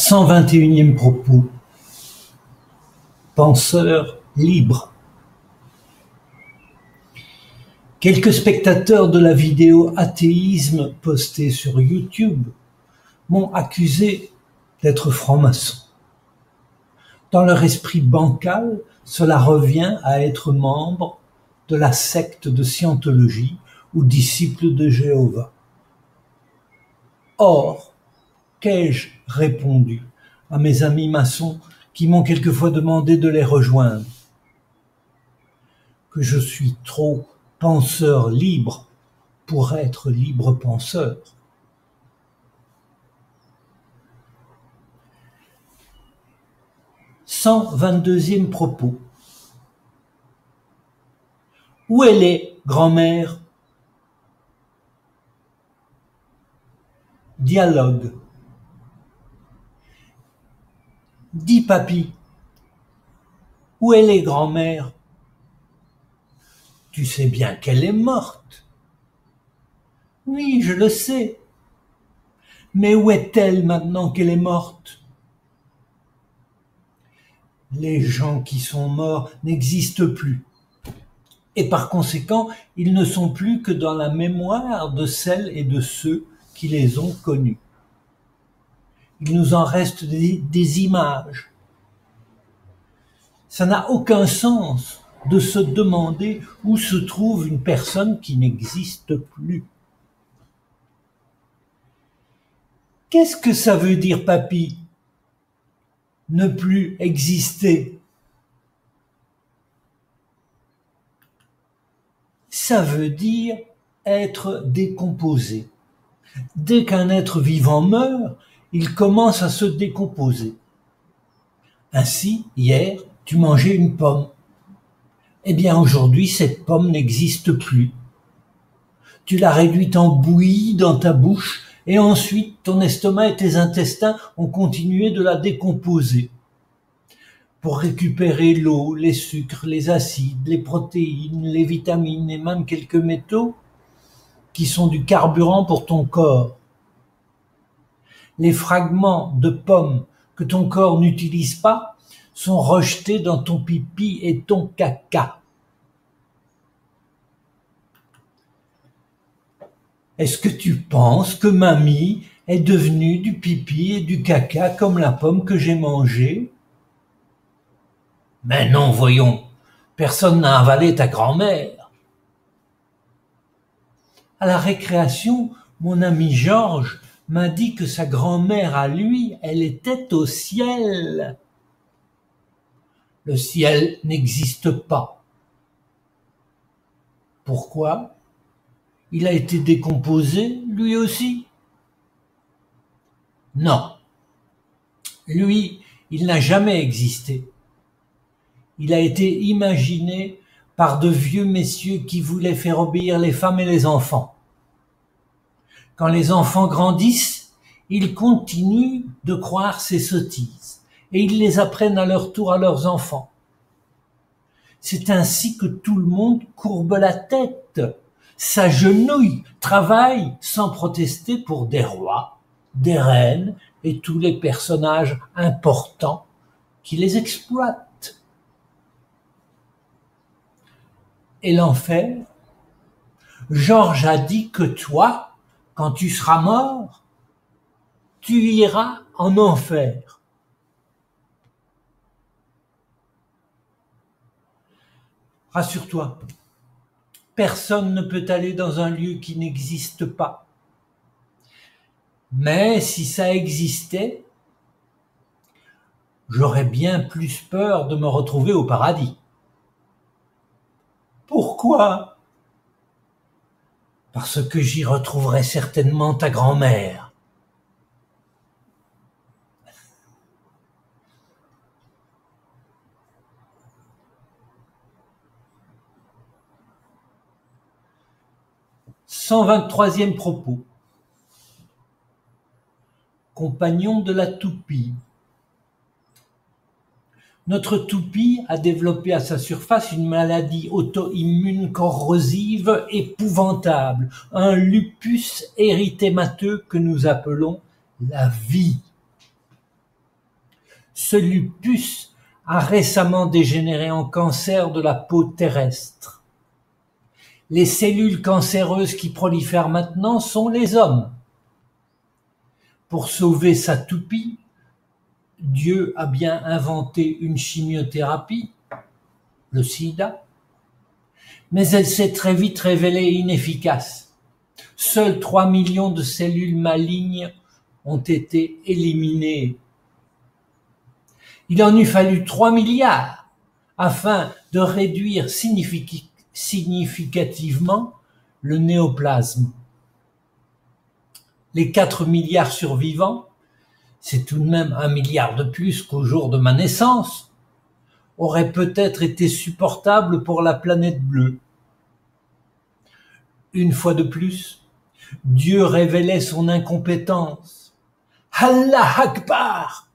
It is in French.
121e propos. Penseur libre. Quelques spectateurs de la vidéo athéisme postée sur YouTube m'ont accusé d'être franc-maçon. Dans leur esprit bancal, cela revient à être membre de la secte de Scientologie ou disciple de Jéhovah. Or, qu'ai-je répondu à mes amis maçons qui m'ont quelquefois demandé de les rejoindre? Que je suis trop penseur libre pour être libre penseur. « 122e propos. Où elle est, grand-mère? Dialogue. Dis, papy, où elle est, grand-mère? Tu sais bien qu'elle est morte. Oui, je le sais. Mais où est-elle maintenant qu'elle est morte? Les gens qui sont morts n'existent plus. Et par conséquent, ils ne sont plus que dans la mémoire de celles et de ceux qui les ont connus. Il nous en reste des images. Ça n'a aucun sens de se demander où se trouve une personne qui n'existe plus. Qu'est-ce que ça veut dire, papy? Ne plus exister? Ça veut dire être décomposé. Dès qu'un être vivant meurt, il commence à se décomposer. Ainsi, hier, tu mangeais une pomme. Eh bien, aujourd'hui, cette pomme n'existe plus. Tu l'as réduite en bouillie dans ta bouche et ensuite, ton estomac et tes intestins ont continué de la décomposer pour récupérer l'eau, les sucres, les acides, les protéines, les vitamines et même quelques métaux qui sont du carburant pour ton corps. Les fragments de pommes que ton corps n'utilise pas sont rejetés dans ton pipi et ton caca. Est-ce que tu penses que mamie est devenue du pipi et du caca comme la pomme que j'ai mangée? Mais non, voyons, personne n'a avalé ta grand-mère. À la récréation, mon ami Georges m'a dit que sa grand-mère à lui, elle était au ciel. Le ciel n'existe pas. Pourquoi? Il a été décomposé, lui aussi? Non. Lui, il n'a jamais existé. Il a été imaginé par de vieux messieurs qui voulaient faire obéir les femmes et les enfants. Quand les enfants grandissent, ils continuent de croire ces sottises et ils les apprennent à leur tour à leurs enfants. C'est ainsi que tout le monde courbe la tête, s'agenouille, travaille sans protester pour des rois, des reines et tous les personnages importants qui les exploitent. Et l'enfer? Georges a dit que toi, quand tu seras mort, tu iras en enfer. Rassure-toi, personne ne peut aller dans un lieu qui n'existe pas. Mais si ça existait, j'aurais bien plus peur de me retrouver au paradis. Pourquoi? Parce que j'y retrouverai certainement ta grand-mère. « 123e propos. Compagnon de la toupie. Notre toupie a développé à sa surface une maladie auto-immune corrosive épouvantable, un lupus érythémateux que nous appelons la vie. Ce lupus a récemment dégénéré en cancer de la peau terrestre. Les cellules cancéreuses qui prolifèrent maintenant sont les hommes. Pour sauver sa toupie, Dieu a bien inventé une chimiothérapie, le sida, mais elle s'est très vite révélée inefficace. Seuls 3 millions de cellules malignes ont été éliminées. Il en eût fallu 3 milliards afin de réduire significativement le néoplasme. Les 4 milliards survivants, c'est tout de même 1 milliard de plus qu'au jour de ma naissance, auraient peut-être été supportables pour la planète bleue. Une fois de plus, Dieu révélait son incompétence. Allah Akbar!